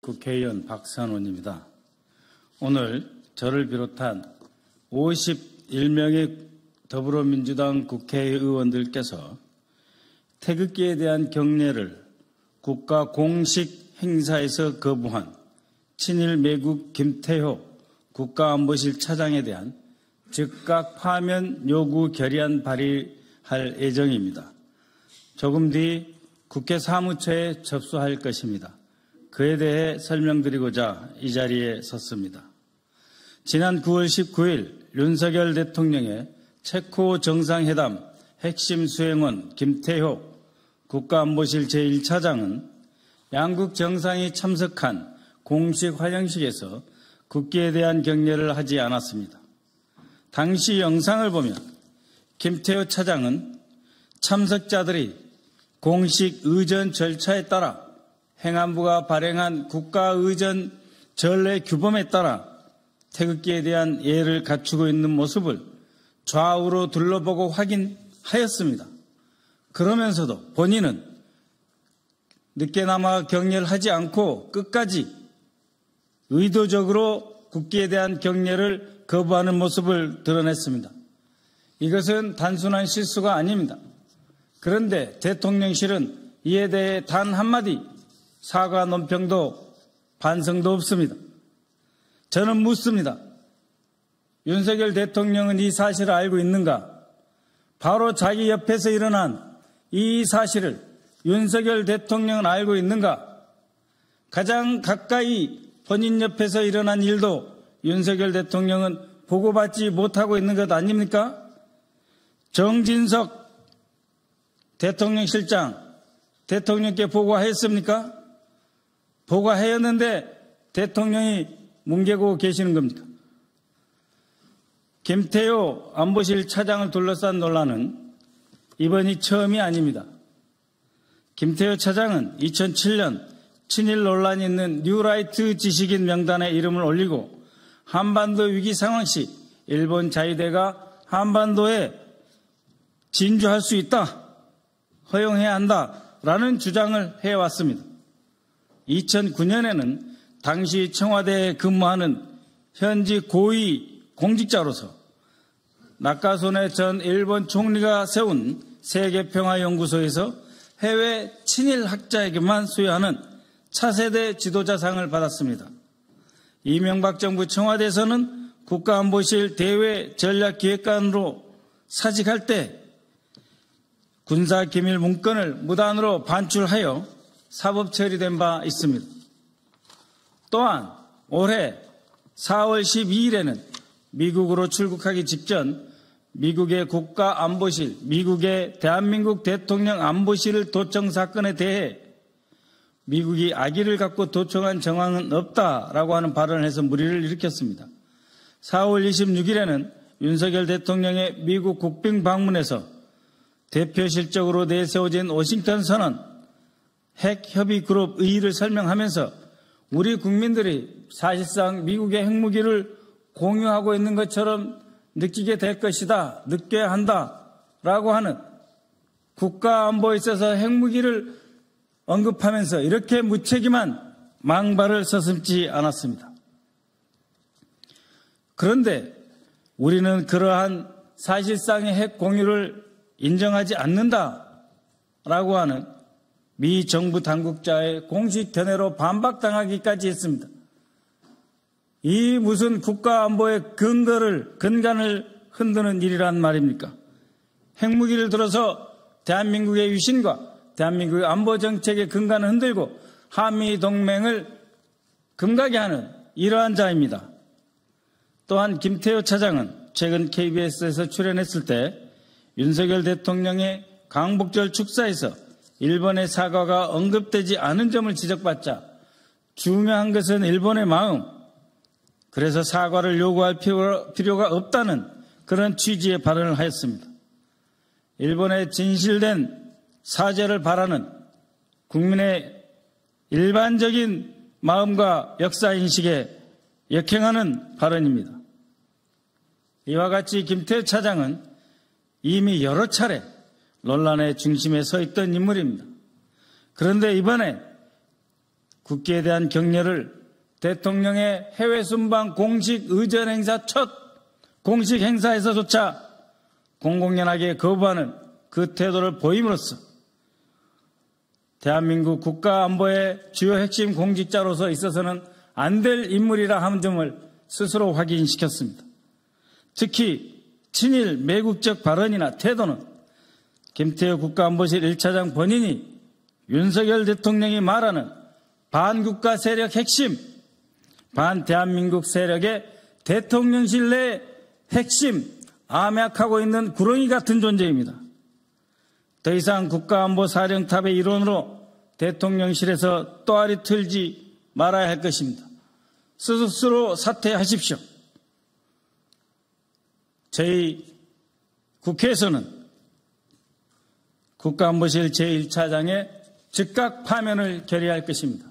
국회의원 박선원입니다. 오늘 저를 비롯한 51명의 더불어민주당 국회의원들께서 태극기에 대한 경례를 국가 공식 행사에서 거부한 친일 매국 김태효 국가안보실 차장에 대한 즉각 파면 요구 결의안 발의할 예정입니다. 조금 뒤 국회 사무처에 접수할 것입니다. 그에 대해 설명드리고자 이 자리에 섰습니다. 지난 9월 19일 윤석열 대통령의 체코 정상회담 핵심 수행원 김태효 국가안보실 제1차장은 양국 정상이 참석한 공식 환영식에서 국기에 대한 경례를 하지 않았습니다. 당시 영상을 보면 김태효 차장은 참석자들이 공식 의전 절차에 따라 행안부가 발행한 국가의전 전례 규범에 따라 태극기에 대한 예를 갖추고 있는 모습을 좌우로 둘러보고 확인하였습니다. 그러면서도 본인은 늦게나마 경례를 하지 않고 끝까지 의도적으로 국기에 대한 경례를 거부하는 모습을 드러냈습니다. 이것은 단순한 실수가 아닙니다. 그런데 대통령실은 이에 대해 단 한마디 사과 논평도 반성도 없습니다. 저는 묻습니다. 윤석열 대통령은 이 사실을 알고 있는가? 바로 자기 옆에서 일어난 이 사실을 윤석열 대통령은 알고 있는가? 가장 가까이 본인 옆에서 일어난 일도 윤석열 대통령은 보고받지 못하고 있는 것 아닙니까? 정진석 대통령실장 대통령께 보고하였습니까? 보고하였는데 대통령이 뭉개고 계시는 겁니까? 김태효 안보실 차장을 둘러싼 논란은 이번이 처음이 아닙니다. 김태효 차장은 2007년 친일 논란이 있는 뉴라이트 지식인 명단에 이름을 올리고 한반도 위기 상황 시 일본 자위대가 한반도에 진주할 수 있다, 허용해야 한다라는 주장을 해왔습니다. 2009년에는 당시 청와대에 근무하는 현지 고위 공직자로서 나카소네 전 일본 총리가 세운 세계평화연구소에서 해외 친일학자에게만 수여하는 차세대 지도자상을 받았습니다. 이명박 정부 청와대에서는 국가안보실 대외전략기획관으로 사직할 때 군사기밀 문건을 무단으로 반출하여 사법 처리된 바 있습니다. 또한 올해 4월 12일에는 미국으로 출국하기 직전 미국의 국가안보실, 미국의 대한민국 대통령 안보실을 도청 사건에 대해 미국이 악의를 갖고 도청한 정황은 없다라고 하는 발언을 해서 물의를 일으켰습니다. 4월 26일에는 윤석열 대통령의 미국 국빈 방문에서 대표실적으로 내세워진 워싱턴 선언, 핵협의그룹 의의를 설명하면서 우리 국민들이 사실상 미국의 핵무기를 공유하고 있는 것처럼 느끼게 될 것이다, 느껴야 한다라고 하는 국가안보에 있어서 핵무기를 언급하면서 이렇게 무책임한 망발을 서슴지 않았습니다. 그런데 우리는 그러한 사실상의 핵 공유를 인정하지 않는다라고 하는 미 정부 당국자의 공식 견해로 반박당하기까지 했습니다. 이 무슨 국가안보의 근간을 흔드는 일이란 말입니까? 핵무기를 들어서 대한민국의 위신과 대한민국의 안보정책의 근간을 흔들고 한미동맹을 금가게 하는 이러한 자입니다. 또한 김태효 차장은 최근 KBS에서 출연했을 때 윤석열 대통령의 광복절 축사에서 일본의 사과가 언급되지 않은 점을 지적받자 중요한 것은 일본의 마음, 그래서 사과를 요구할 필요가 없다는 그런 취지의 발언을 하였습니다. 일본의 진실된 사죄를 바라는 국민의 일반적인 마음과 역사인식에 역행하는 발언입니다. 이와 같이 김태효 차장은 이미 여러 차례 논란의 중심에 서 있던 인물입니다. 그런데 이번에 국기에 대한 격려를 대통령의 해외 순방 공식 의전 행사 첫 공식 행사에서조차 공공연하게 거부하는 그 태도를 보임으로써 대한민국 국가안보의 주요 핵심 공직자로서 있어서는 안 될 인물이라 하는 점을 스스로 확인시켰습니다. 특히 친일 매국적 발언이나 태도는 김태효 국가안보실 1차장 본인이 윤석열 대통령이 말하는 반국가 세력 핵심, 반대한민국 세력의 대통령실 내 핵심, 암약하고 있는 구렁이 같은 존재입니다. 더 이상 국가안보사령탑의 일원으로 대통령실에서 또아리 틀지 말아야 할 것입니다. 스스로 사퇴하십시오. 저희 국회에서는 국가안보실 제1차장의 즉각 파면을 결의할 것입니다.